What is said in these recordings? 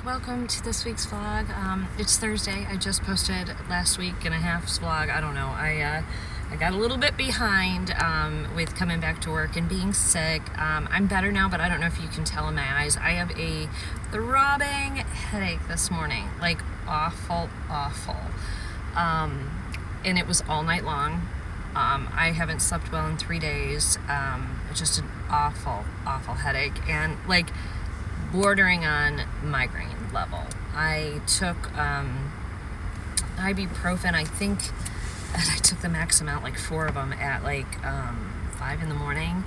welcome to this week's vlog. It's Thursday. I just posted last week and a half's vlog. I don't know. I got a little bit behind with coming back to work and being sick. I'm better now, but I don't know if you can tell in my eyes. I have a throbbing headache this morning, like awful. And it was all night long. I haven't slept well in 3 days. It's just an awful headache and like bordering on migraine level. I took ibuprofen, I think, and I took the max amount, like 4 of them at like 5 in the morning.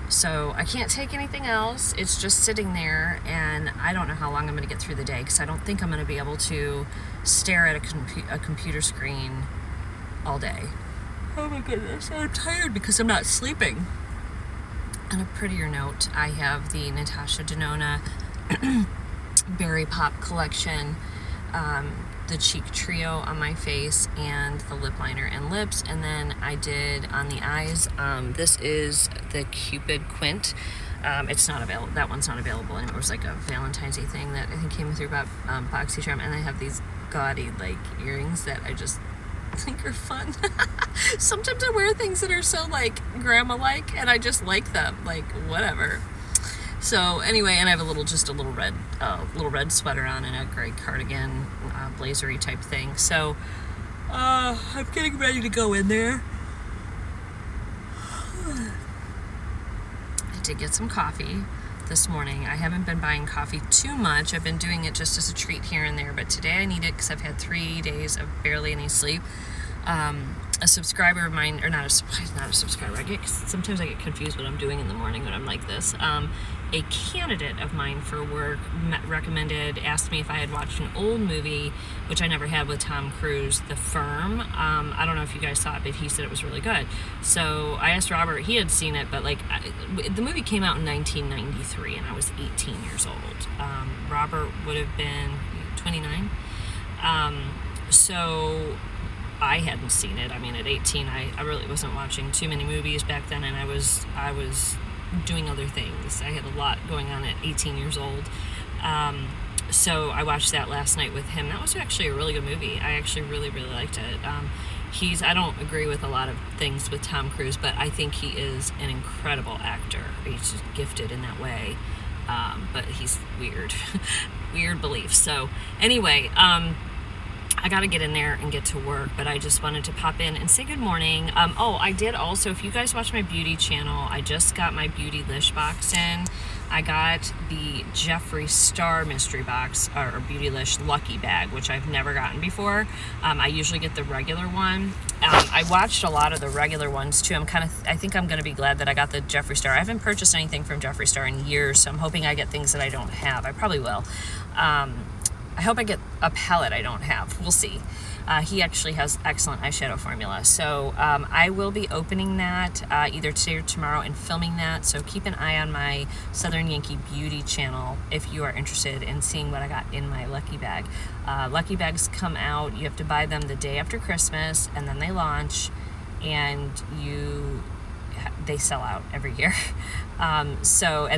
So I can't take anything else. It's just sitting there, and I don't know how long I'm going to get through the day because I don't think I'm going to be able to stare at a computer screen all day. Oh my goodness, I'm tired because I'm not sleeping. On a prettier note, I have the Natasha Denona Berry Pop collection, the cheek trio on my face, and the lip liner and lips. And then I did on the eyes, this is the Cupid Quint. It's not available, that one's not available anymore. It was like a Valentine's Day thing that I think came through about BoxyCharm, and I have these gaudy like earrings that I just think are fun. Sometimes I wear things that are so like grandma-like, and I just like them, like whatever. So anyway, and I have a little red sweater on and a gray cardigan, blazery type thing. So I'm getting ready to go in there. I did get some coffee this morning. I haven't been buying coffee too much. I've been doing it just as a treat here and there, but today I need it because I've had 3 days of barely any sleep. A subscriber of mine, or not a subscriber, sometimes I get confused what I'm doing in the morning when I'm like this. A candidate of mine for work asked me if I had watched an old movie, which I never had, with Tom Cruise, The Firm. I don't know if you guys saw it, but he said it was really good. So I asked Robert, he had seen it, but like the movie came out in 1993 and I was 18 years old. Robert would have been 29. So I hadn't seen it. I mean, at 18, I really wasn't watching too many movies back then, and I was doing other things. I had a lot going on at 18 years old. So I watched that last night with him. That was actually a really good movie. I actually really liked it. I don't agree with a lot of things with Tom Cruise, but I think he is an incredible actor. He's just gifted in that way. But he's weird. Weird beliefs. So anyway, I got to get in there and get to work, but I just wanted to pop in and say good morning. I did also, if you guys watch my beauty channel, I just got my Beauty Lish box in. I got the Jeffree Star mystery box, or Beauty Lish Lucky Bag, which I've never gotten before. I usually get the regular one. I watched a lot of the regular ones too. I think I'm going to be glad that I got the Jeffree Star. I haven't purchased anything from Jeffree Star in years, so I'm hoping I get things that I don't have. I probably will. I hope I get a palette I don't have. We'll see. He actually has excellent eyeshadow formula. So I will be opening that either today or tomorrow and filming that. So keep an eye on my Southern Yankee Beauty channel if you are interested in seeing what I got in my Lucky Bag. Lucky Bags come out. You have to buy them the day after Christmas, and then they launch, and they sell out every year. And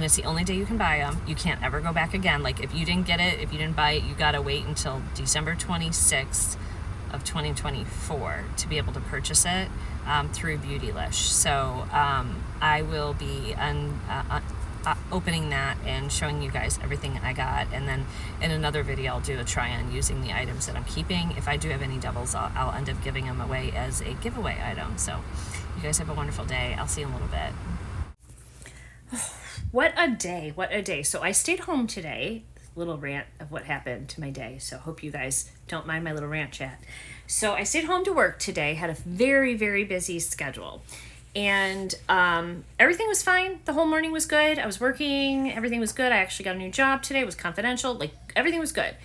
it's the only day you can buy them. You can't ever go back again. Like if you didn't get it, if you didn't buy it, you gotta wait until December 26th of 2024 to be able to purchase it through Beauty Lish. So I will be opening that and showing you guys everything I got, and then in another video I'll do a try on using the items that I'm keeping. If I do have any doubles, I'll end up giving them away as a giveaway item. So you guys have a wonderful day. I'll see you in a little bit. What a day. So I stayed home today. Little rant of what happened to my day. So hope you guys don't mind my little rant chat. So I stayed home to work today, had a very busy schedule. And everything was fine. The whole morning was good. I was working. Everything was good. I actually got a new job today. It was confidential. Like everything was good.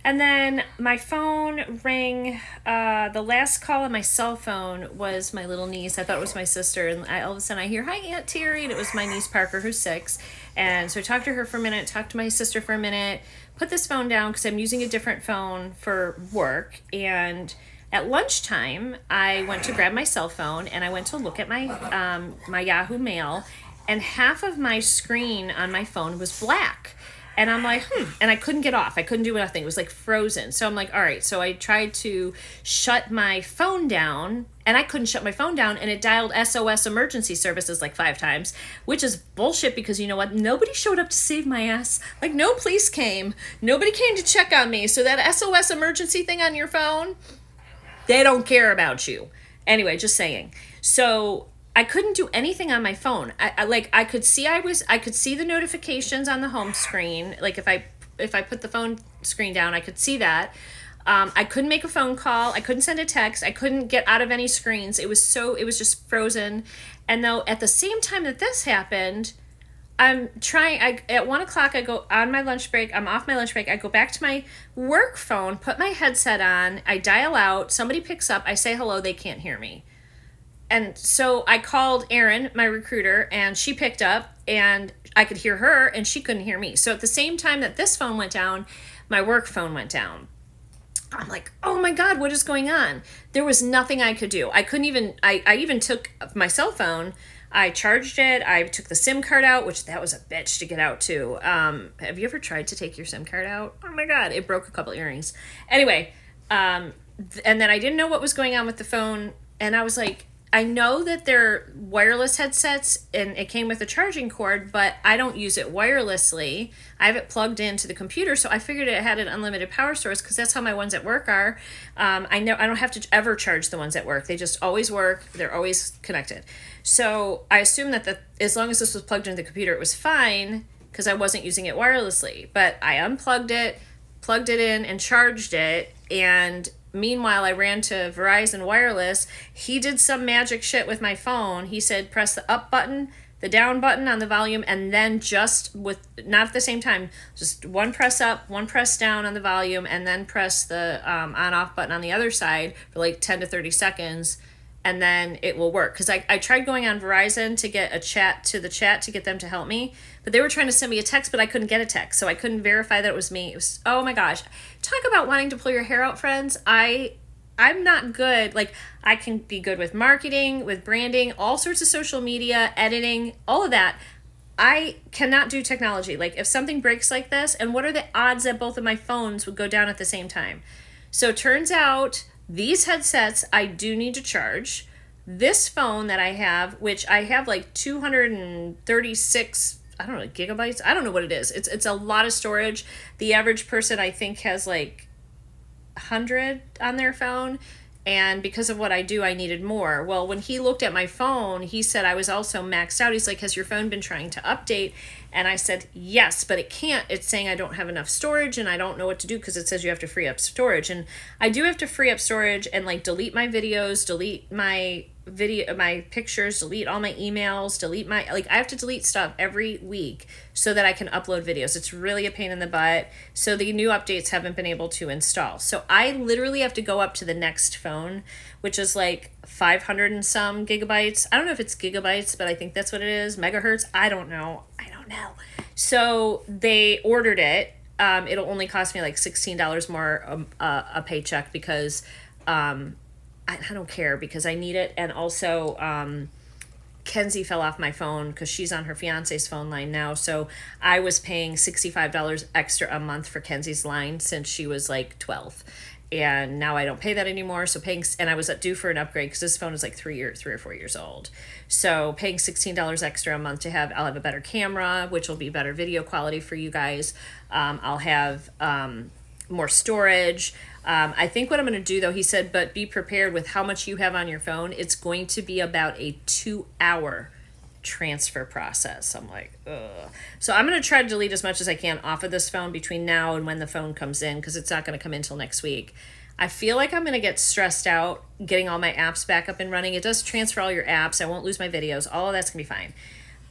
And then my phone rang. The last call on my cell phone was my little niece. I thought it was my sister. And all of a sudden I hear, "Hi, Aunt Terry." And it was my niece Parker, who's 6. And so I talked to her for a minute, talked to my sister for a minute, put this phone down because I'm using a different phone for work. And at lunchtime, I went to grab my cell phone and I went to look at my my Yahoo Mail. And half of my screen on my phone was black. And I'm like, and I couldn't get off. I couldn't do nothing. It was like frozen. So I'm like, all right. So I tried to shut my phone down, and I couldn't shut my phone down, and it dialed SOS emergency services like 5 times, which is bullshit because you know what? Nobody showed up to save my ass. Like, no police came. Nobody came to check on me. So that SOS emergency thing on your phone, they don't care about you. Anyway, just saying. So I couldn't do anything on my phone. I could see the notifications on the home screen. Like if I put the phone screen down, I could see that. I couldn't make a phone call. I couldn't send a text. I couldn't get out of any screens. It was just frozen. And though at the same time that this happened, at 1:00 I go on my lunch break. I'm off my lunch break. I go back to my work phone, put my headset on. I dial out. Somebody picks up. I say hello. They can't hear me. And so I called Erin, my recruiter, and she picked up, and I could hear her, and she couldn't hear me. So at the same time that this phone went down, my work phone went down. I'm like, oh my God, what is going on? There was nothing I could do. I even took my cell phone, I charged it, I took the SIM card out, which that was a bitch to get out too. Have you ever tried to take your SIM card out? Oh my God, it broke a couple earrings. Anyway, and then I didn't know what was going on with the phone, and I was like, I know that they're wireless headsets and it came with a charging cord, but I don't use it wirelessly. I have it plugged into the computer, so I figured it had an unlimited power source because that's how my ones at work are. I know I don't have to ever charge the ones at work. They just always work. They're always connected. So I assumed that as long as this was plugged into the computer, it was fine because I wasn't using it wirelessly. But I unplugged it, plugged it in, and charged it, and meanwhile, I ran to Verizon Wireless. He did some magic shit with my phone. He said, press the up button, the down button on the volume, and then not at the same time, just one press up, one press down on the volume, and then press the on-off button on the other side for like 10 to 30 seconds, and then it will work. Because I tried going on Verizon to get the chat to get them to help me, but they were trying to send me a text, but I couldn't get a text, so I couldn't verify that it was me. It was, oh my gosh. Talk about wanting to pull your hair out, friends. I'm not good. Like, I can be good with marketing, with branding, all sorts of social media, editing, all of that. I cannot do technology. Like, if something breaks like this, and what are the odds that both of my phones would go down at the same time? So it turns out these headsets I do need to charge. This phone that I have, which I have like 236, I don't know, gigabytes. I don't know what it is. It's a lot of storage. The average person, I think, has like 100 on their phone. And because of what I do, I needed more. Well, when he looked at my phone, he said I was also maxed out. He's like, has your phone been trying to update? And I said, yes, but it can't. It's saying I don't have enough storage, and I don't know what to do because it says you have to free up storage. And I do have to free up storage and like delete my videos, delete my pictures, delete all my emails, I have to delete stuff every week so that I can upload videos. It's really a pain in the butt. So the new updates haven't been able to install. So I literally have to go up to the next phone, which is like 500 and some gigabytes. I don't know if it's gigabytes, but I think that's what it is. Megahertz. I don't know. So they ordered it. It'll only cost me like $16 more a paycheck because I don't care because I need it. And also Kenzie fell off my phone because she's on her fiance's phone line now. So I was paying $65 extra a month for Kenzie's line since she was like 12. And now I don't pay that anymore. So and I was due for an upgrade because this phone is like 3 or 4 years old. So paying $16 extra a month I'll have a better camera, which will be better video quality for you guys. I'll have more storage. I think what I'm going to do though, he said, but be prepared with how much you have on your phone. It's going to be about a 2-hour transfer process. I'm like, ugh. So I'm going to try to delete as much as I can off of this phone between now and when the phone comes in, because it's not going to come in till next week. I feel like I'm going to get stressed out getting all my apps back up and running. It does transfer all your apps. I won't lose my videos. All of that's going to be fine.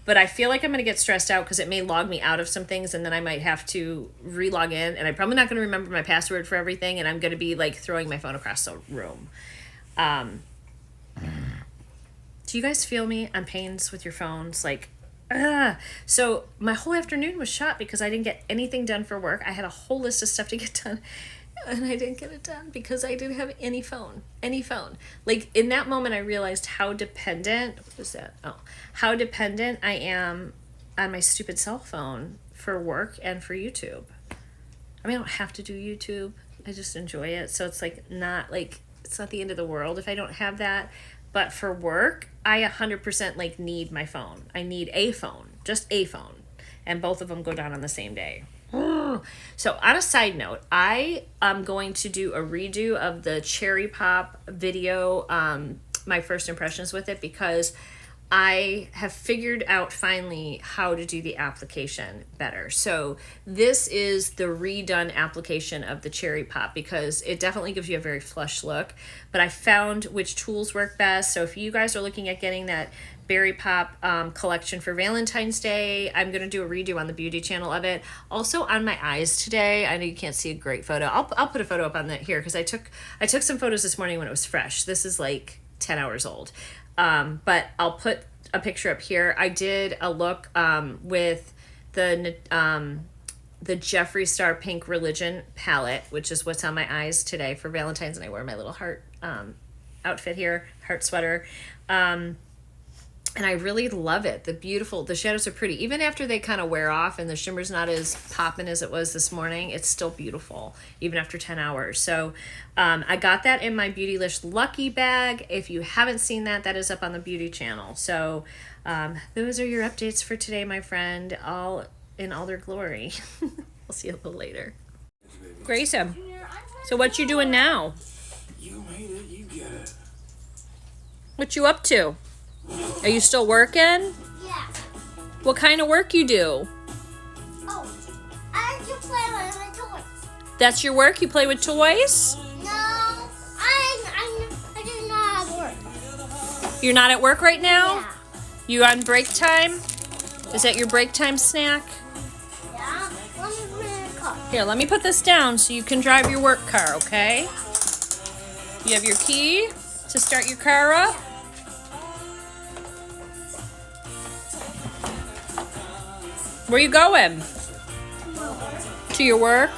But I feel like I'm going to get stressed out because it may log me out of some things, and then I might have to re-log in, and I'm probably not going to remember my password for everything, and I'm going to be like throwing my phone across the room. Do you guys feel me on pains with your phones? Like, so my whole afternoon was shot because I didn't get anything done for work. I had a whole list of stuff to get done, and I didn't get it done because I didn't have any phone. Like, in that moment, I realized how dependent, how dependent I am on my stupid cell phone for work and for YouTube. I mean, I don't have to do YouTube. I just enjoy it. So it's like not like, it's not the end of the world if I don't have that. But for work, I 100% like need my phone. I need a phone, just a phone. And both of them go down on the same day. So on a side note, I am going to do a redo of the Cherry Pop video, my first impressions with it, because I have figured out finally how to do the application better. So this is the redone application of the Cherry Pop, because it definitely gives you a very flush look, but I found which tools work best. So if you guys are looking at getting that Berry Pop collection for Valentine's Day, I'm going to do a redo on the beauty channel of it. Also on my eyes today, I know you can't see a great photo. I'll put a photo up on that here, because I took some photos this morning when it was fresh. This is like 10 hours old. But I'll put a picture up here. I did a look with the Jeffree Star Pink Religion palette, which is what's on my eyes today for Valentine's, and I wear my little heart outfit here, heart sweater. And I really love it. The shadows are pretty. Even after they kind of wear off and the shimmer's not as popping as it was this morning, it's still beautiful, even after 10 hours. So I got that in my Beautylish Lucky Bag. If you haven't seen that, that is up on the beauty channel. So those are your updates for today, my friend, all in all their glory. We'll see you a little later. Grayson, so what you doing now? You made it, you get it. What you up to? Are you still working? Yeah. What kind of work you do? Oh, I like to play with my toys. That's your work? You play with toys? No, I do not have work. You're not at work right now? Yeah. You on break time? Is that your break time snack? Yeah. Let me put it in the car. Here, let me put this down so you can drive your work car, okay? You have your key to start your car up? Where you going? To your work?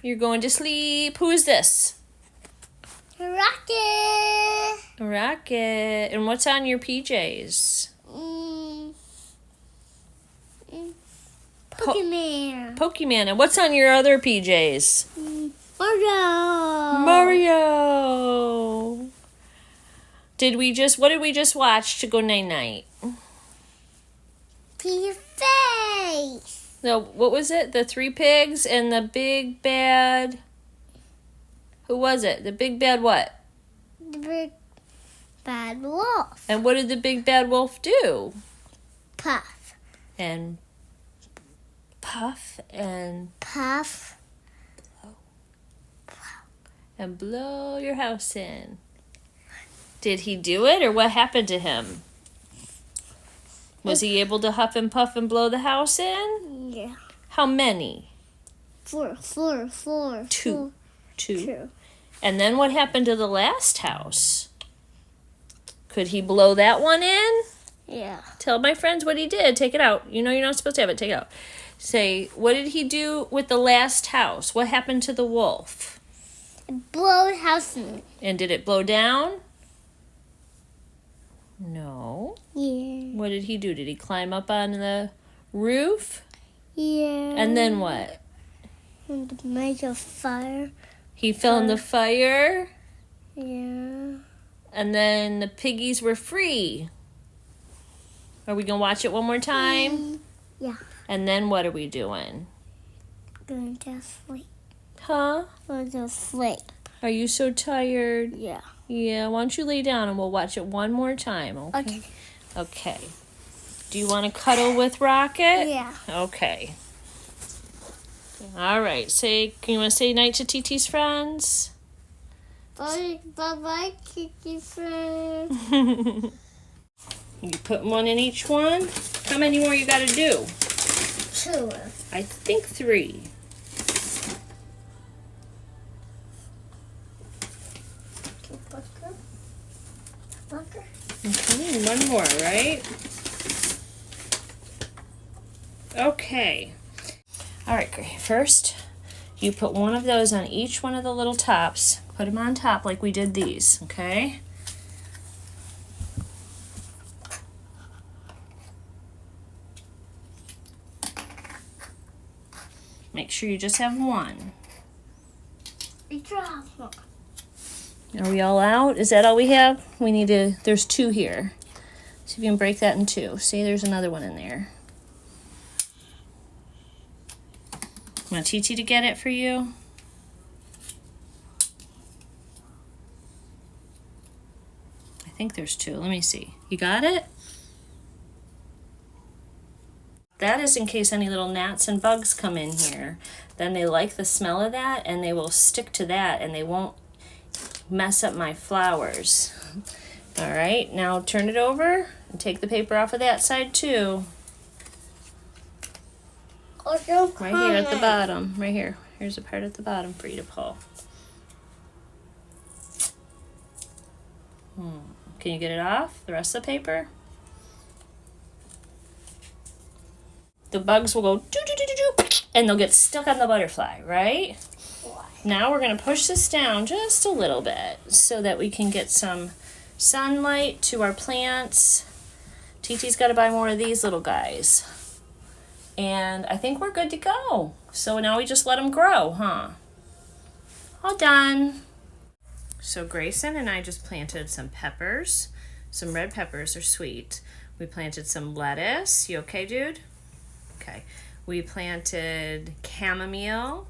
You're going to sleep. Who is this? Rocket. Rocket. And what's on your PJs? Pokemon. Pokemon. And what's on your other PJs? Mario. Mario. What did we just watch to go night-night? Your face. No, what was it? The three pigs and the big bad... Who was it? The big bad what? The big bad wolf. And what did the big bad wolf do? Puff. And puff and Puff. and blow your house in. Did he do it, or what happened to him? Was he able to huff and puff and blow the house in? Yeah. How many? Four. Two. Two. And then what happened to the last house? Could he blow that one in? Yeah. Tell my friends what he did. Take it out. You know you're not supposed to have it. Take it out. Say, what did he do with the last house? What happened to the wolf? Blow the house in. And did it blow down? No. Yeah. What did he do? Did he climb up on the roof? Yeah. And then what? And make a fire. He fell in the fire, Yeah. and then the piggies were free. Are we going to watch it one more time? Yeah. And then what are we doing? Going to sleep. Huh? Going to sleep. Are you so tired? Yeah. Yeah, why don't you lay down and we'll watch it one more time, okay? Okay. Okay. Do you want to cuddle with Rocket? Yeah. Okay. All right. You want to say night to TT's friends? Bye-bye, Kiki friend. You put one in each one? How many more you got to do? 2. I think 3. Bucker. Okay, one more, right? Okay. All right, great. First, you put one of those on each one of the little tops. Put them on top like we did these, okay? Make sure you just have one. Are we all out? Is that all we have? We need to, there's 2 here. See if you can break that in 2. See, there's another one in there. Want TT to get it for you? I think there's 2. Let me see. You got it? That is in case any little gnats and bugs come in here. Then they like the smell of that and they will stick to that and they won't mess up my flowers. All right, now turn it over and take the paper off of that side too. Right here at the bottom, right here. Here's a part at the bottom for you to pull. Can you get it off, the rest of the paper? The bugs will go doo doo doo doo doo, and they'll get stuck on the butterfly, right? Now we're gonna push this down just a little bit so that we can get some sunlight to our plants. TT's gotta buy more of these little guys. And I think we're good to go. So now we just let them grow, huh? All done. So Grayson and I just planted some peppers. Some red peppers are sweet. We planted some lettuce. You okay, dude? Okay. We planted chamomile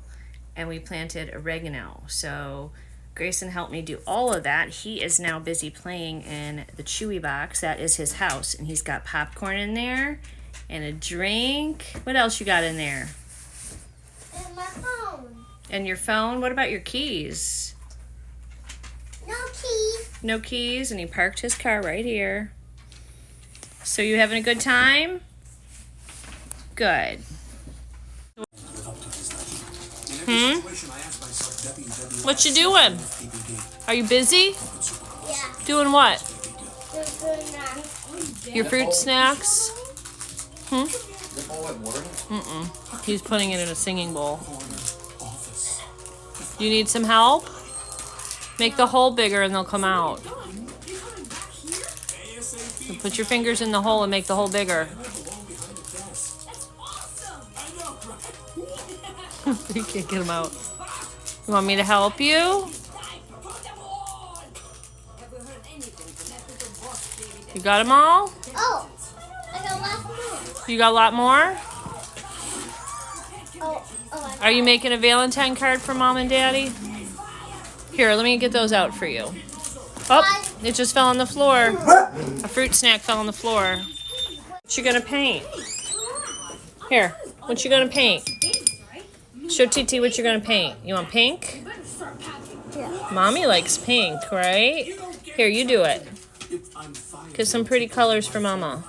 and we planted oregano. So Grayson helped me do all of that. He is now busy playing in the Chewy box. That is his house. And he's got popcorn in there and a drink. What else you got in there? And my phone. And your phone? What about your keys? No keys. No keys, and he parked his car right here. So you having a good time? Good. What you doing? Are you busy? Yeah. Doing what? Good. Your fruit snacks? He's putting it in a singing bowl. You need some help? Make the hole bigger and they'll come out. So put your fingers in the hole and make the hole bigger. You can't get them out. You want me to help you? You got them all? Oh, I got lots more. You got a lot more? Oh, Are you making a Valentine card for Mom and Daddy? Here, let me get those out for you. Oh, it just fell on the floor. A fruit snack fell on the floor. What you gonna paint? Here, what you gonna paint? Show TT what you're gonna paint. You want pink? Yeah. Mommy likes pink, right? Here, you do it. Get some pretty colors for Mama.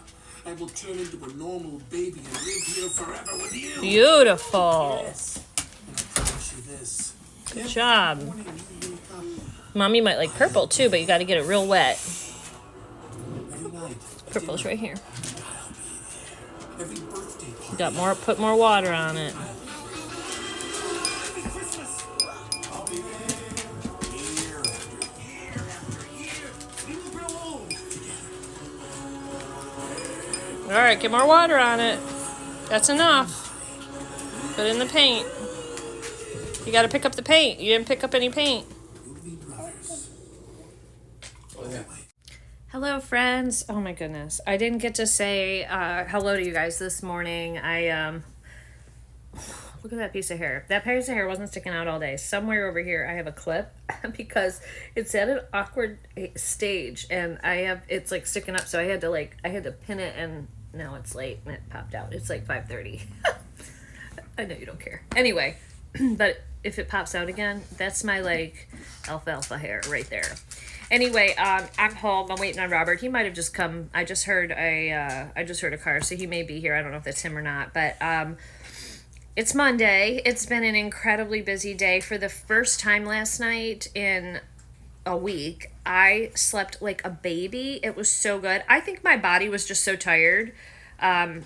I will turn into a normal baby and live here forever with you. Beautiful. Yes. And I promise you this. Good job. Mommy might like purple too, but you gotta get it real wet. Purple's right here. Every birthday party. You got more, put more water on it. All right, get more water on it. That's enough. Put in the paint. You got to pick up the paint. You didn't pick up any paint. Hello, friends. Oh my goodness, I didn't get to say hello to you guys this morning. Look at that piece of hair. That piece of hair wasn't sticking out all day. Somewhere over here I have a clip because it's at an awkward stage and it's like sticking up, so I had to pin it, and now it's late and it popped out. It's like 5:30. I know you don't care. Anyway, but if it pops out again, that's my like alfalfa hair right there. Anyway, I'm home. I'm waiting on Robert. He might have just come. I just heard a car, so he may be here. I don't know if that's him or not, but it's Monday. It's been an incredibly busy day. For the first time last night in a week, I slept like a baby. It was so good. I think my body was just so tired. I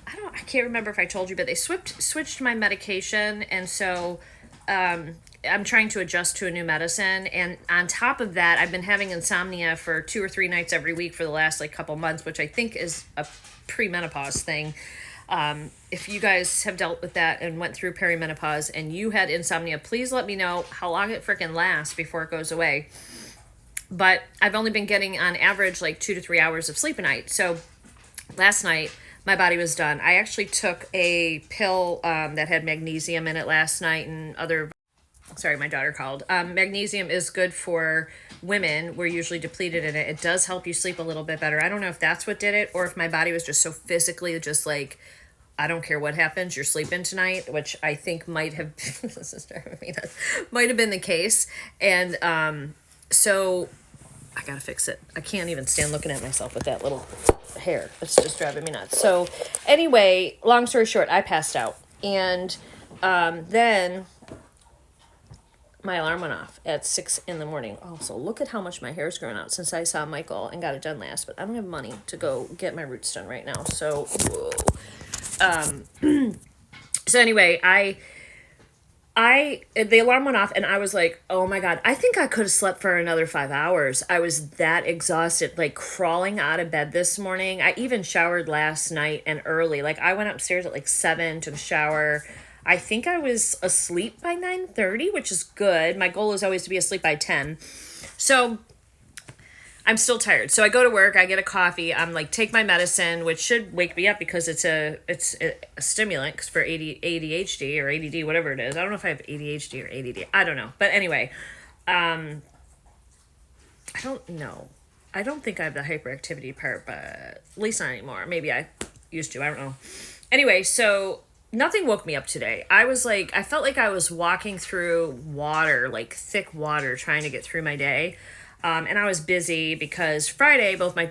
can't remember if I told you, but they switched my medication, and so I'm trying to adjust to a new medicine. And on top of that, I've been having insomnia for 2 or 3 nights every week for the last like couple months, which I think is a premenopause thing. If you guys have dealt with that and went through perimenopause and you had insomnia, please let me know how long it freaking lasts before it goes away. But I've only been getting on average like 2 to 3 hours of sleep a night. So last night my body was done. I actually took a pill that had magnesium in it last night and other. Sorry, my daughter called. Magnesium is good for women. We're usually depleted in it. It does help you sleep a little bit better. I don't know if that's what did it or if my body was just so physically just like, I don't care what happens, you're sleeping tonight, which I think might have that might have been the case. And so I gotta fix it. I can't even stand looking at myself with that little hair. It's just driving me nuts. So anyway, long story short, I passed out. And then my alarm went off at 6 a.m. Oh, so look at how much my hair's grown out since I saw Michael and got it done last. But I don't have money to go get my roots done right now. So, whoa. So anyway, the alarm went off and I was like, oh my God, I think I could have slept for another 5 hours. I was that exhausted, like crawling out of bed this morning. I even showered last night and early. Like I went upstairs at like 7 to the shower. I think I was asleep by 9:30, which is good. My goal is always to be asleep by 10. So I'm still tired. So I go to work, I get a coffee, I'm like, take my medicine, which should wake me up because it's a stimulant for ADHD or ADD, whatever it is. I don't know if I have ADHD or ADD. I don't know. But anyway, I don't know. I don't think I have the hyperactivity part, but at least not anymore. Maybe I used to. I don't know. Anyway, so nothing woke me up today. I was like, I felt like I was walking through water, like thick water, trying to get through my day. And I was busy because Friday, both my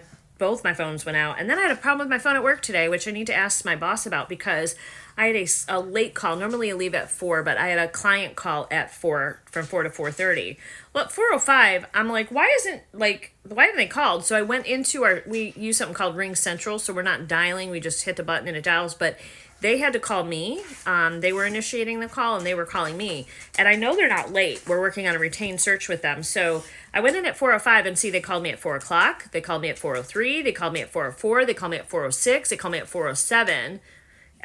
phones went out. And then I had a problem with my phone at work today, which I need to ask my boss about because I had a late call. Normally I leave at 4, but I had a client call at 4, from 4 to 4:30. Well, at 4:05, I'm like, why haven't they called? So I went into we use something called Ring Central. So we're not dialing. We just hit the button and it dials. But they had to call me. They were initiating the call and they were calling me. And I know they're not late. We're working on a retained search with them. So I went in at 4:05 and see they called me at 4 o'clock. They called me at 4:03. They called me at 4:04. They called me at 4:06. They called me at 4:07.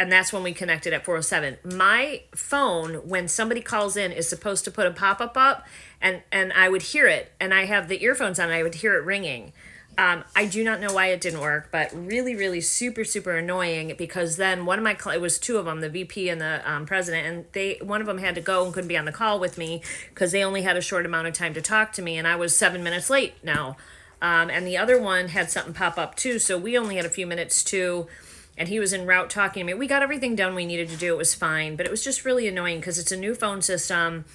And that's when we connected at 4:07. My phone, when somebody calls in, is supposed to put a pop-up up. And I would hear it. And I have the earphones on and I would hear it ringing. I do not know why it didn't work, but really, really super, super annoying because then one of my, it was two of them, the VP and the president, and one of them had to go and couldn't be on the call with me because they only had a short amount of time to talk to me, and I was 7 minutes late now. And the other one had something pop up too, so we only had a few minutes too, and he was en route talking to me. We got everything done we needed to do. It was fine, but it was just really annoying because it's a new phone system.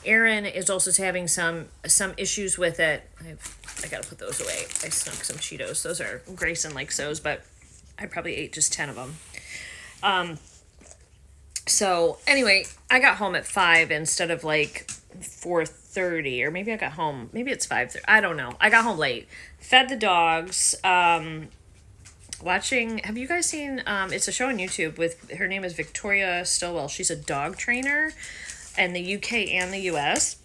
Aaron is also having some issues with it. I gotta put those away. I snuck some Cheetos. Those are, Grayson likes those, but I probably ate just 10 of them. So anyway, I got home at 5 instead of like 4:30, or maybe I got home, maybe it's 5:30. I don't know. I got home late. Fed the dogs. Watching, have you guys seen, it's a show on YouTube with, her name is Victoria Stilwell. She's a dog trainer in the UK and the US.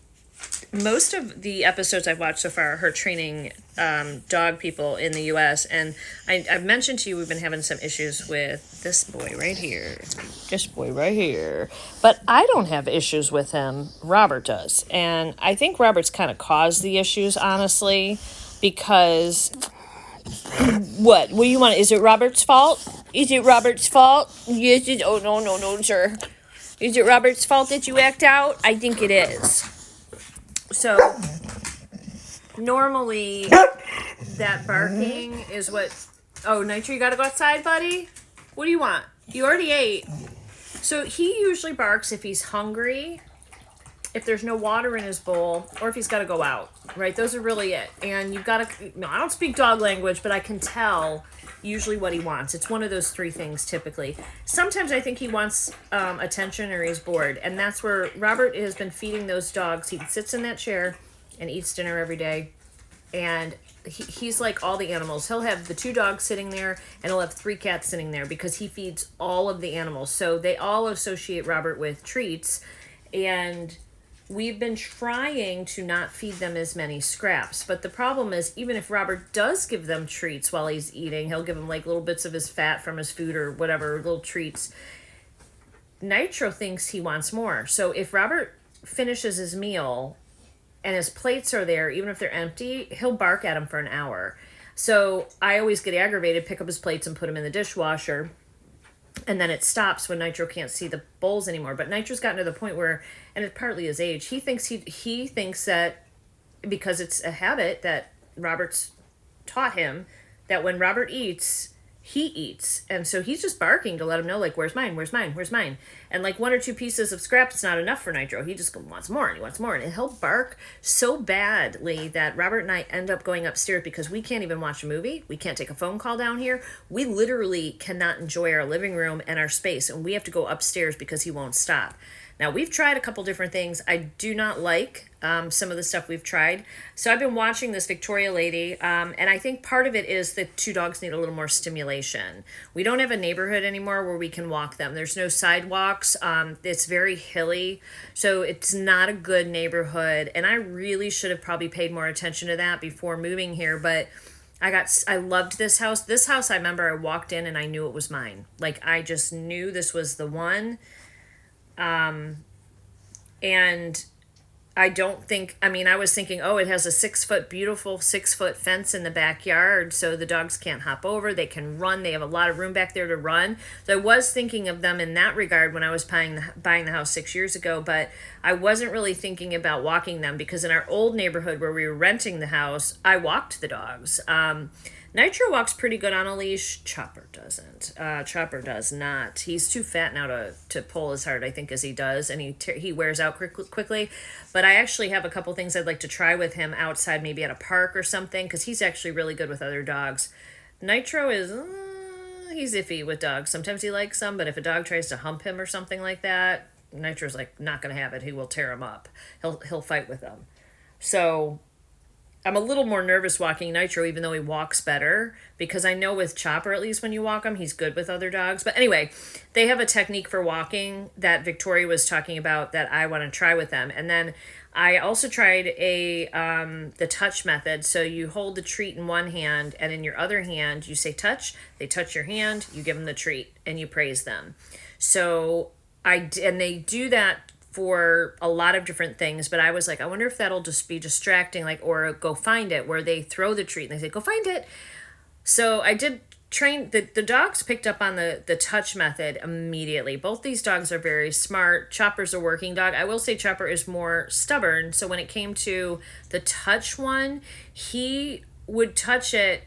Most of the episodes I've watched so far are her training dog people in the US. And I've mentioned to you we've been having some issues with this boy right here. This boy right here. But I don't have issues with him. Robert does. And I think Robert's kind of caused the issues, honestly, because... What do you want? Is it Robert's fault? Is it Robert's fault? Yes, oh, no, sir. Is it Robert's fault that you act out? I think it is. So, normally, that barking is what... Oh, Nitro, you gotta go outside, buddy? What do you want? You already ate. So, he usually barks if he's hungry, if there's no water in his bowl, or if he's gotta go out, right? Those are really it. And you've gotta... No, I don't speak dog language, but I can tell usually what he wants. It's one of those three things, typically. Sometimes I think he wants attention or he's bored. And that's where Robert has been feeding those dogs. He sits in that chair and eats dinner every day. And he's like all the animals. He'll have the 2 dogs sitting there and he'll have 3 cats sitting there because he feeds all of the animals. So they all associate Robert with treats. And we've been trying to not feed them as many scraps. But the problem is, even if Robert does give them treats while he's eating, he'll give them like little bits of his fat from his food or whatever, little treats. Nitro thinks he wants more. So if Robert finishes his meal and his plates are there, even if they're empty, he'll bark at him for an hour. So I always get aggravated, pick up his plates and put them in the dishwasher. And then it stops when Nitro can't see the bowls anymore. But Nitro's gotten to the point where, and it's partly his age, he thinks that because it's a habit that Robert's taught him, that when Robert eats, he eats. And so he's just barking to let him know, like, where's mine, where's mine, where's mine? And like 1 or 2 pieces of scraps is not enough for Nitro. He just wants more and he wants more. And he'll bark so badly that Robert and I end up going upstairs because we can't even watch a movie. We can't take a phone call down here. We literally cannot enjoy our living room and our space. And we have to go upstairs because he won't stop. Now, we've tried a couple different things. I do not like some of the stuff we've tried. So I've been watching this Victoria lady, and I think part of it is that 2 dogs need a little more stimulation. We don't have a neighborhood anymore where we can walk them. There's no sidewalks. It's very hilly, so it's not a good neighborhood, and I really should have probably paid more attention to that before moving here, but I loved this house. This house, I remember I walked in and I knew it was mine. Like, I just knew this was the one. And I don't think, I mean, I was thinking, oh, it has a beautiful 6-foot fence in the backyard, so the dogs can't hop over, they can run, they have a lot of room back there to run. So I was thinking of them in that regard when I was buying the house 6 years ago, but I wasn't really thinking about walking them, because in our old neighborhood where we were renting the house, I walked the dogs. Nitro walks pretty good on a leash. Chopper doesn't. Chopper does not. He's too fat now to pull as hard, I think, as he does, and he wears out quickly. But I actually have a couple things I'd like to try with him outside, maybe at a park or something, because he's actually really good with other dogs. Nitro is, he's iffy with dogs. Sometimes he likes them, but if a dog tries to hump him or something like that, Nitro's like not going to have it. He will tear him up. He'll fight with them. So I'm a little more nervous walking Nitro, even though he walks better, because I know with Chopper, at least when you walk him, he's good with other dogs. But anyway, they have a technique for walking that Victoria was talking about that I want to try with them. And then I also tried the touch method. So you hold the treat in one hand, and in your other hand, you say touch. They touch your hand, you give them the treat, and you praise them. So and they do that for a lot of different things, but I was like, I wonder if that'll just be distracting, like, or go find it, where they throw the treat and they say, go find it. So I did train, the dogs picked up on the touch method immediately. Both these dogs are very smart. Chopper's a working dog. I will say Chopper is more stubborn. So when it came to the touch one, he would touch it,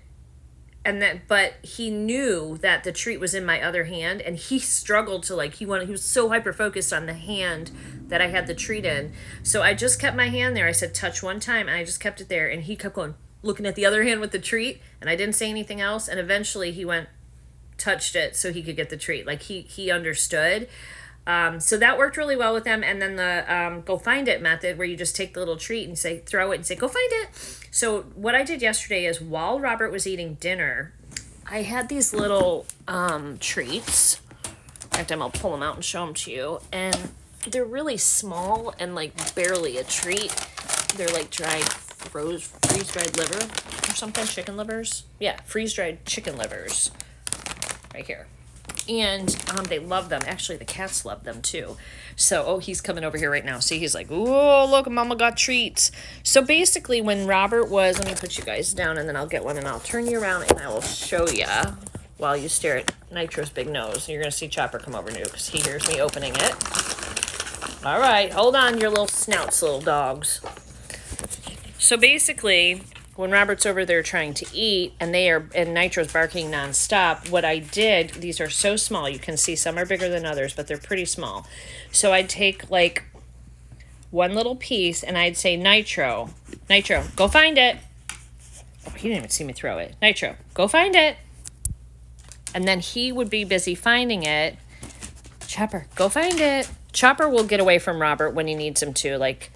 but he knew that the treat was in my other hand, and he struggled to, like, he was so hyper focused on the hand that I had the treat in. So I just kept my hand there. I said touch one time, and I just kept it there, and he kept going, looking at the other hand with the treat, and I didn't say anything else, and eventually he touched it so he could get the treat. Like, he understood. So that worked really well with them. And then the go find it method, where you just take the little treat and say, throw it and say, go find it. So what I did yesterday is, while Robert was eating dinner, I had these little treats. In fact, I'm going to pull them out and show them to you. And they're really small and like barely a treat. They're like freeze-dried liver or something, chicken livers. Yeah, freeze-dried chicken livers right here. And they love them. Actually, the cats love them too. So, he's coming over here right now. See, he's like, oh, look, Mama got treats. So basically, when Robert was, let me put you guys down, and then I'll get one, and I'll turn you around, and I will show you while you stare at Nitro's big nose. You're going to see Chopper come over new, because he hears me opening it. All right, hold on, your little snouts, little dogs. So basically, when Robert's over there trying to eat, and Nitro's barking nonstop, what I did, these are so small, you can see some are bigger than others, but they're pretty small. So I'd take like one little piece, and I'd say, Nitro, go find it. Oh, he didn't even see me throw it. Nitro, go find it. And then he would be busy finding it. Chopper, go find it. Chopper will get away from Robert when he needs him to. Like,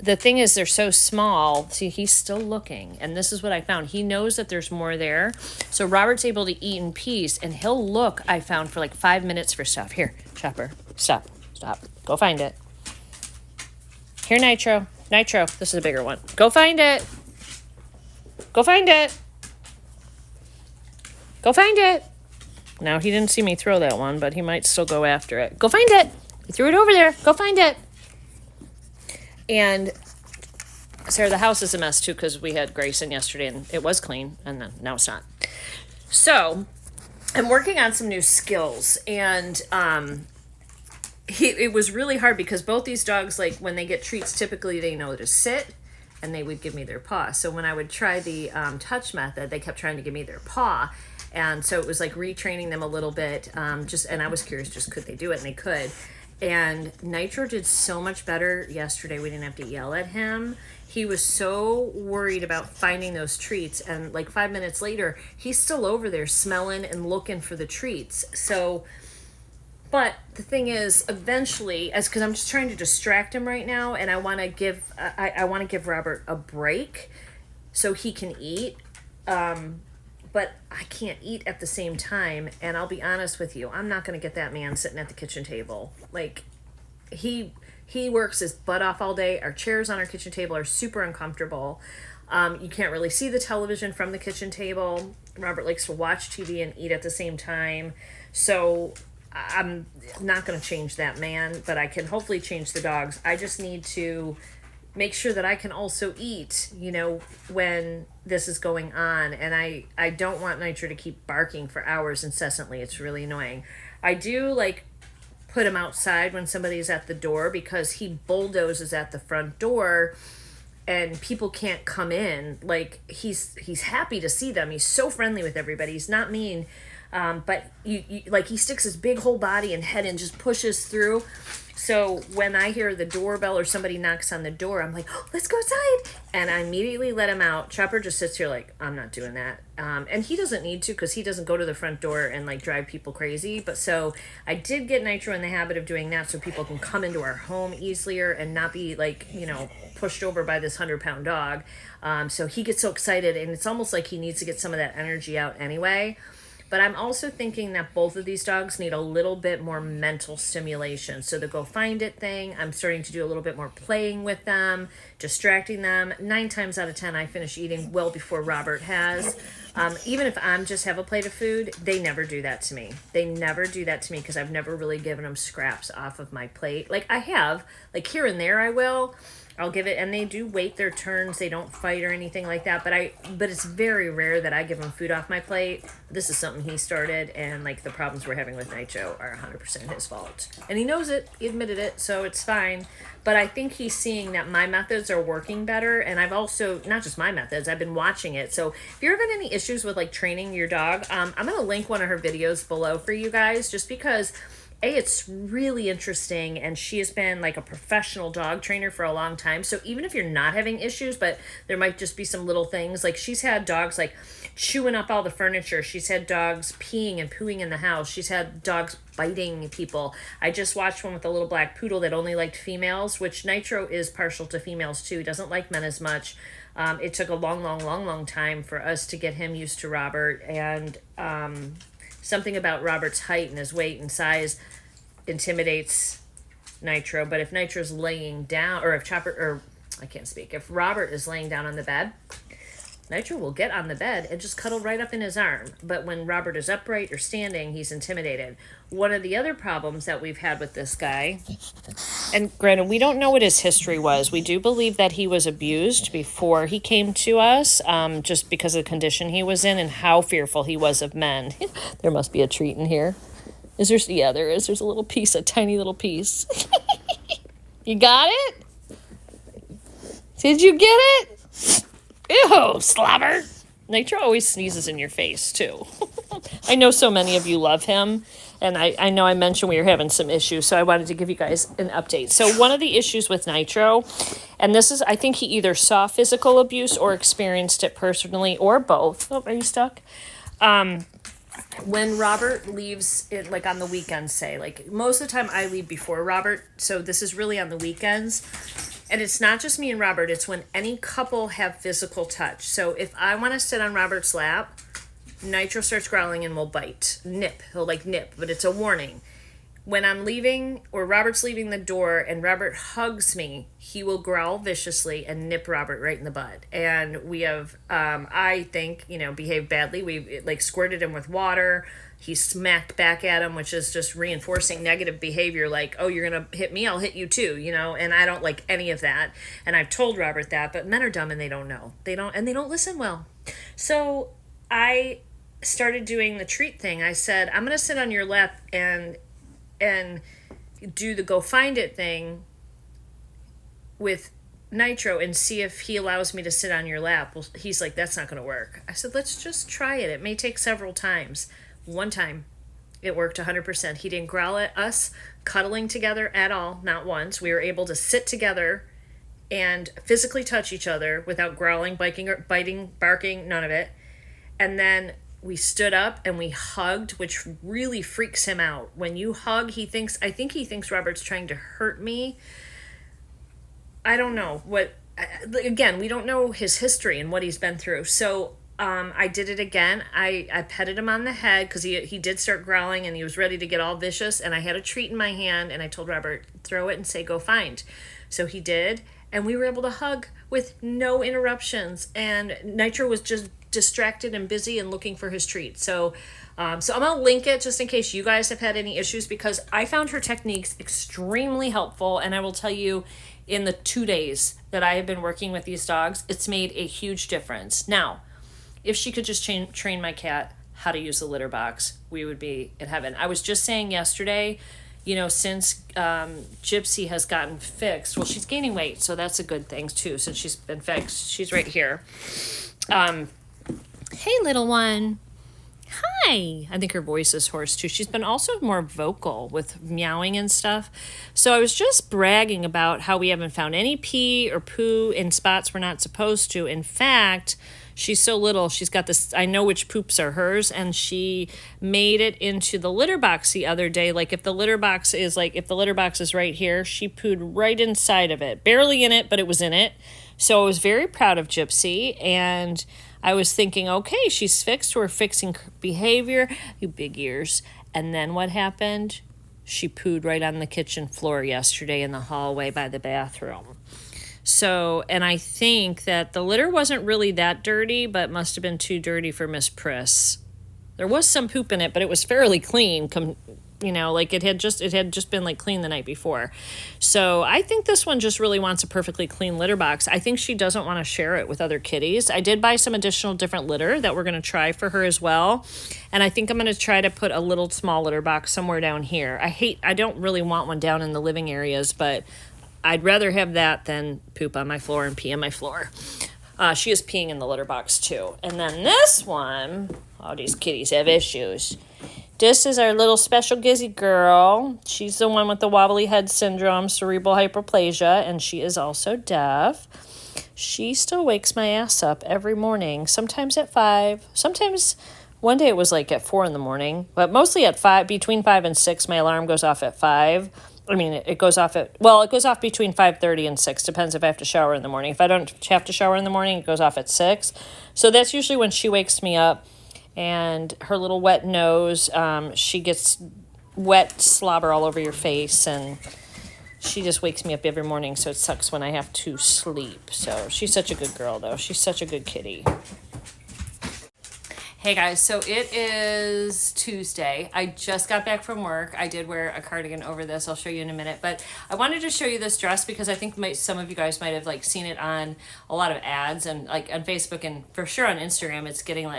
the thing is, they're so small. See, he's still looking. And this is what I found. He knows that there's more there. So Robert's able to eat in peace. And he'll look, I found, for like 5 minutes for stuff. Here, Chopper, stop. Go find it. Here, Nitro. Nitro. This is a bigger one. Go find it. Go find it. Go find it. Now, he didn't see me throw that one, but he might still go after it. Go find it. He threw it over there. Go find it. And Sarah, the house is a mess too because we had Grayson yesterday and it was clean and then now it's not. So I'm working on some new skills and it was really hard because both these dogs, like when they get treats, typically they know to sit and they would give me their paw. So when I would try the touch method, they kept trying to give me their paw. And so it was like retraining them a little bit. And I was curious, just could they do it? And they could. And Nitro did so much better yesterday. We didn't have to yell at him. He was so worried about finding those treats. And like 5 minutes later, he's still over there smelling and looking for the treats. So, but the thing is, eventually, because I'm just trying to distract him right now, and I want to give Robert a break so he can eat. But I can't eat at the same time. And I'll be honest with you, I'm not going to get that man sitting at the kitchen table. Like, he works his butt off all day. Our chairs on our kitchen table are super uncomfortable. You can't really see the television from the kitchen table. Robert likes to watch TV and eat at the same time. So I'm not going to change that man, but I can hopefully change the dogs. I just need to make sure that I can also eat, when this is going on. And I don't want Nitro to keep barking for hours incessantly. It's really annoying. I do put him outside when somebody's at the door because he bulldozes at the front door and people can't come in. Like he's happy to see them. He's so friendly with everybody. He's not mean. But he sticks his big whole body and head and just pushes through. So when I hear the doorbell or somebody knocks on the door, I'm like, oh, let's go outside. And I immediately let him out. Chopper just sits here like, I'm not doing that. And he doesn't need to because he doesn't go to the front door and drive people crazy. But so I did get Nitro in the habit of doing that so people can come into our home easier and not be pushed over by this 100-pound dog. So he gets so excited and it's almost like he needs to get some of that energy out anyway. But I'm also thinking that both of these dogs need a little bit more mental stimulation. So the go find it thing, I'm starting to do a little bit more playing with them, distracting them. 9 times out of 10, I finish eating well before Robert has. Even if I'm just have a plate of food, they never do that to me. They never do that to me because I've never really given them scraps off of my plate. I have, here and there I will. I'll give it, and they do wait their turns. They don't fight or anything like that. But it's very rare that I give him food off my plate. This is something he started, and the problems we're having with Nitro are 100% his fault, and he knows it. He admitted it, so it's fine. But I think he's seeing that my methods are working better, and I've also not just my methods. I've been watching it. So if you're having any issues with training your dog, I'm gonna link one of her videos below for you guys, just because. It's really interesting, and she has been a professional dog trainer for a long time. So even if you're not having issues, but there might just be some little things, she's had dogs chewing up all the furniture. She's had dogs peeing and pooing in the house. She's had dogs biting people. I just watched one with a little black poodle that only liked females, which Nitro is partial to females too. He doesn't like men as much. It took a long time for us to get him used to Robert, and something about Robert's height and his weight and size intimidates Nitro. But if Nitro's laying down, or if Robert is laying down on the bed, Nitro will get on the bed and just cuddle right up in his arm. But when Robert is upright or standing, he's intimidated. One of the other problems that we've had with this guy, and granted, we don't know what his history was. We do believe that he was abused before he came to us, just because of the condition he was in and how fearful he was of men. There must be a treat in here. Is there? Yeah, there is. There's a little piece, a tiny little piece. You got it? Did you get it? Ew, slobber. Nitro always sneezes in your face, too. I know so many of you love him, and I know I mentioned we were having some issues, so I wanted to give you guys an update. So one of the issues with Nitro, and this is, I think he either saw physical abuse or experienced it personally, or both. Oh, are you stuck? When Robert leaves, it on the weekends, say, most of the time I leave before Robert, so this is really on the weekends. And it's not just me and Robert, it's when any couple have physical touch. So if I want to sit on Robert's lap, Nitro starts growling and will bite. Nip. He'll nip, but it's a warning. when I'm leaving or Robert's leaving the door and Robert hugs me, he will growl viciously and nip Robert right in the butt. And we have, I think, behaved badly. We like squirted him with water. He smacked back at him, which is just reinforcing negative behavior. Like, oh, you're going to hit me, I'll hit you too, and I don't like any of that. And I've told Robert that, but men are dumb and they don't know. They don't listen well. So I started doing the treat thing. I said, I'm going to sit on your lap and do the go find it thing with Nitro and see if he allows me to sit on your lap. Well, he's like, that's not going to work. I said, let's just try it. It may take several times. One time, it worked 100%. He didn't growl at us cuddling together at all, not once. We were able to sit together and physically touch each other without growling, biting, barking, none of it. And then we stood up and we hugged, which really freaks him out. When you hug, I think he thinks Robert's trying to hurt me. I don't know again, we don't know his history and what he's been through. So I did it again. I petted him on the head because he did start growling and he was ready to get all vicious. And I had a treat in my hand and I told Robert, throw it and say, go find. So he did. And we were able to hug with no interruptions. And Nitro was just distracted and busy and looking for his treat. So I'm going to link it just in case you guys have had any issues, because I found her techniques extremely helpful. And I will tell you, in the 2 days that I have been working with these dogs, it's made a huge difference. Now, if she could just train my cat how to use the litter box, we would be in heaven. I was just saying yesterday, since Gypsy has gotten fixed, well, she's gaining weight, so that's a good thing too, since she's been fixed. She's right here. Hey, little one. Hi. I think her voice is hoarse too. She's been also more vocal with meowing and stuff. So I was just bragging about how we haven't found any pee or poo in spots we're not supposed to. In fact, she's so little, she's got this, I know which poops are hers, and she made it into the litter box the other day. Like if the litter box is right here, she pooed right inside of it. Barely in it, but it was in it. So I was very proud of Gypsy, and I was thinking, okay, she's fixed. We're fixing behavior. You big ears. And then what happened? She pooed right on the kitchen floor yesterday in the hallway by the bathroom. So, and I think that the litter wasn't really that dirty, but must have been too dirty for Miss Priss. There was some poop in it, but it was fairly clean. Like it had just been like clean the night before. So I think this one just really wants a perfectly clean litter box. I think she doesn't want to share it with other kitties. I did buy some additional different litter that we're going to try for her as well. And I think I'm going to try to put a little small litter box somewhere down here. I don't really want one down in the living areas, but I'd rather have that than poop on my floor and pee on my floor. She is peeing in the litter box too. And then this one, all these kitties have issues. This is our little special Gizzy girl. She's the one with the wobbly head syndrome, cerebral hyperplasia, and she is also deaf. She still wakes my ass up every morning, sometimes at 5. Sometimes one day it was like at 4 in the morning, but mostly at 5, between 5 and 6, my alarm goes off at 5. I mean, it goes off between 5:30 and 6. Depends if I have to shower in the morning. If I don't have to shower in the morning, it goes off at 6. So that's usually when she wakes me up. And her little wet nose, she gets wet slobber all over your face, and she just wakes me up every morning, so it sucks when I have to sleep. So she's such a good girl, though. She's such a good kitty. Hey guys, so it is Tuesday. I just got back from work. I did wear a cardigan over this. I'll show you in a minute. But I wanted to show you this dress because I think some of you guys might have seen it on a lot of ads and on Facebook, and for sure on Instagram. It's getting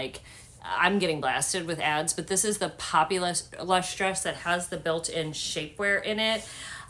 I'm getting blasted with ads, but this is the Poppy Lush dress that has the built-in shapewear in it.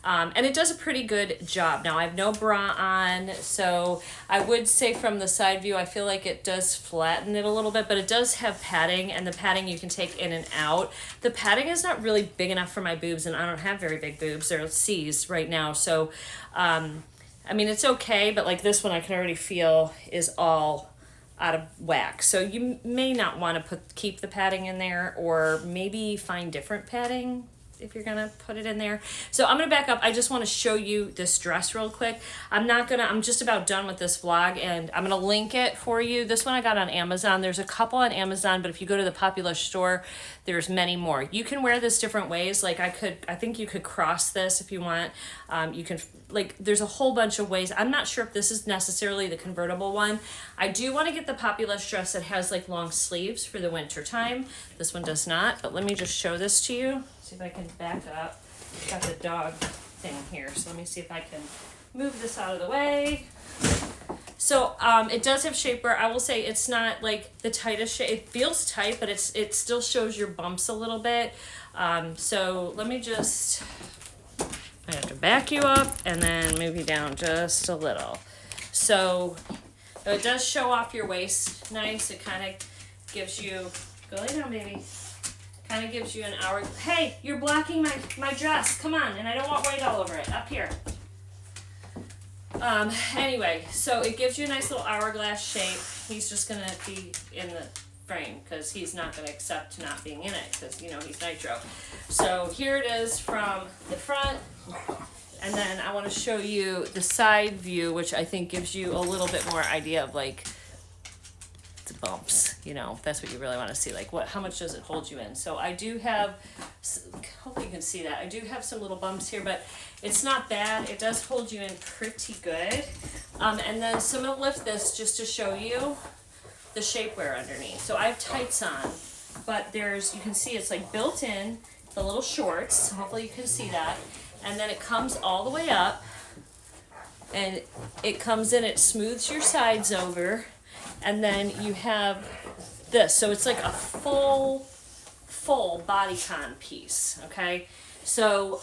And it does a pretty good job. Now, I have no bra on, so I would say from the side view, I feel like it does flatten it a little bit, but it does have padding, and the padding you can take in and out. The padding is not really big enough for my boobs, and I don't have very big boobs. They're C's right now, so, it's okay, but this one I can already feel is all out of whack. So you may not want to keep the padding in there, or maybe find different padding if you're gonna put it in there. So I'm gonna back up. I just want to show you this dress real quick. I'm just about done with this vlog, and I'm gonna link it for you. This one I got on Amazon. There's a couple on Amazon, but if you go to the Popular store, there's many more. You can wear this different ways. Like I think you could cross this if you want. You can, like, there's a whole bunch of ways. I'm not sure if this is necessarily the convertible one. I do want to get the Popular dress that has like long sleeves for the winter time. This one does not, but let me just show this to you. See if I can back up. Got the dog thing here, so let me see if I can move this out of the way. So it does have shapewear. I will say it's not like the tightest shape. It feels tight, but it still shows your bumps a little bit. So let me just, I have to back you up and then move you down just a little. So it does show off your waist nice. It kind of gives you, go lay down, baby. Kind of gives you an hour. Hey, you're blocking my dress. Come on, and I don't want white all over it. Up here. Anyway, so it gives you a nice little hourglass shape. He's just gonna be in the frame because he's not gonna accept not being in it because, you know, he's nitro. So here it is from the front, and then I want to show you the side view, which I think gives you a little bit more idea of like the bumps. You know, that's what you really want to see. Like how much does it hold you in? So I do have, hopefully you can see that. I do have some little bumps here, but it's not bad. It does hold you in pretty good. And then so I'm gonna lift this just to show you the shapewear underneath. So I have tights on, but you can see it's like built in, the little shorts. Hopefully you can see that. And then it comes all the way up, and it comes in, it smooths your sides over, and then you have this. So it's like a full bodycon piece, okay? So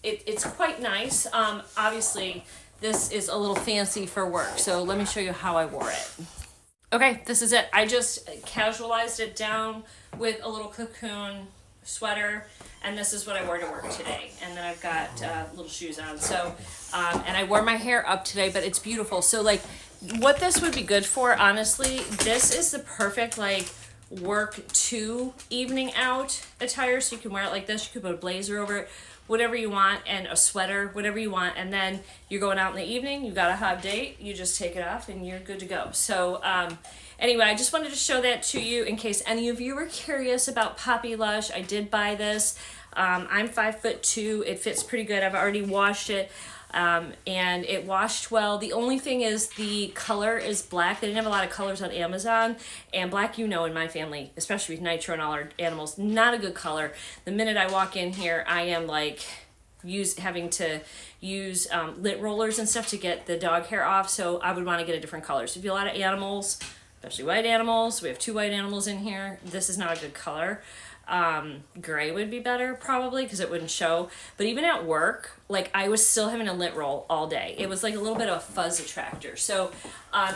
it's quite nice. Obviously, this is a little fancy for work, so let me show you how I wore it. Okay, this is it. I just casualized it down with a little cocoon sweater, and this is what I wore to work today. And then I've got little shoes on. So, and I wore my hair up today, but it's beautiful. So like, what this would be good for, honestly, this is the perfect like work to evening out attire. So you can wear it like this. You could put a blazer over it, whatever you want, and a sweater, whatever you want. And then you're going out in the evening, you got a hot date, you just take it off and you're good to go. So anyway, I just wanted to show that to you in case any of you were curious about Poppy Lush. I did buy this. I'm 5'2". It fits pretty good. I've already washed it. And it washed well. The only thing is the color is black. They didn't have a lot of colors on Amazon, and black, you know, in my family, especially with nitro and all our animals, not a good color. The minute I walk in here, I am like having to use lint rollers and stuff to get the dog hair off, so I would want to get a different color. So if you have a lot of animals, especially white animals, we have 2 white animals in here, this is not a good color. Gray would be better probably because it wouldn't show, but even at work, like I was still having a lint roll all day. It was like a little bit of a fuzz attractor. So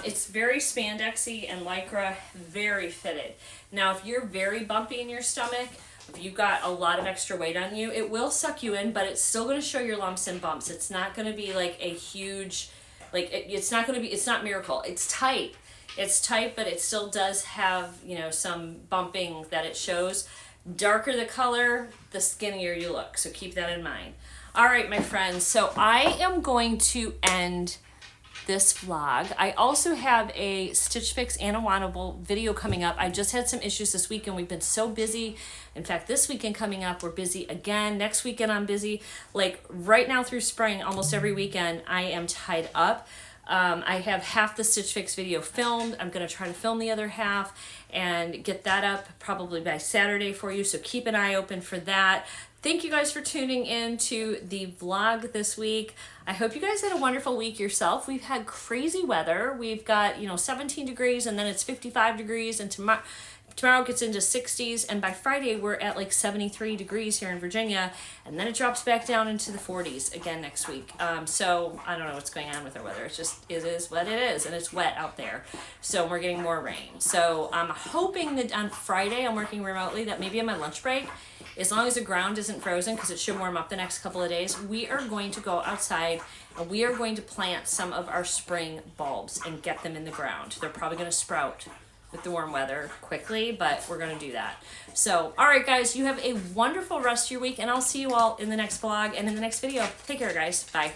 it's very spandexy and lycra, very fitted. Now if you're very bumpy in your stomach, if you've got a lot of extra weight on you, it will suck you in, but it's still going to show your lumps and bumps. It's not going to be like a huge, like it's not miracle. It's tight, but it still does have, you know, some bumping that it shows. Darker the color, the skinnier you look. So keep that in mind. All right, my friends. So I am going to end this vlog. I also have a Stitch Fix and a Wannable video coming up. I just had some issues this weekend. We've been so busy. In fact, this weekend coming up, we're busy again. Next weekend, I'm busy. Like right now through spring, almost every weekend, I am tied up. I have half the Stitch Fix video filmed. I'm going to try to film the other half and get that up probably by Saturday for you. So keep an eye open for that. Thank you guys for tuning in to the vlog this week. I hope you guys had a wonderful week yourself. We've had crazy weather. We've got, you know, 17 degrees and then it's 55 degrees, and tomorrow gets into 60s, and by Friday we're at like 73 degrees here in Virginia, and then it drops back down into the 40s again next week. So I don't know what's going on with our weather. It's just, it is what it is, and it's wet out there. So we're getting more rain. So I'm hoping that on Friday, I'm working remotely, that maybe on my lunch break, as long as the ground isn't frozen, because it should warm up the next couple of days, we are going to go outside and we are going to plant some of our spring bulbs and get them in the ground. They're probably going to sprout with the warm weather quickly, but we're going to do that. So, all right, guys, you have a wonderful rest of your week, and I'll see you all in the next vlog and in the next video. Take care, guys. Bye.